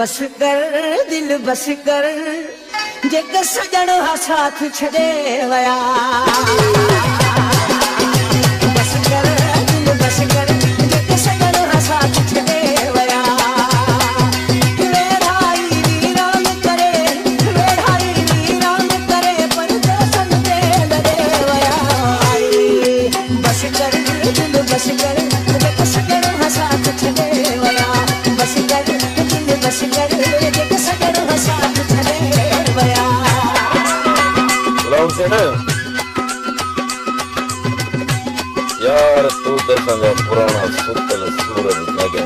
बस कर दिल बस कर जेक सजण हा साथ छॾे वया बस कर दिल बस कर जेक सजण हा साथ छॾे वया वेढ़ाई वीरान करे परदेसन ते लॾे वया बस कर दिल बस कर जेक सजण हा साथ छॾे वया बस कर बस कर जेक सजण हा साथ छॾे वया हुसैन यार तू त संग पुराणा सुतल सूरज लॻे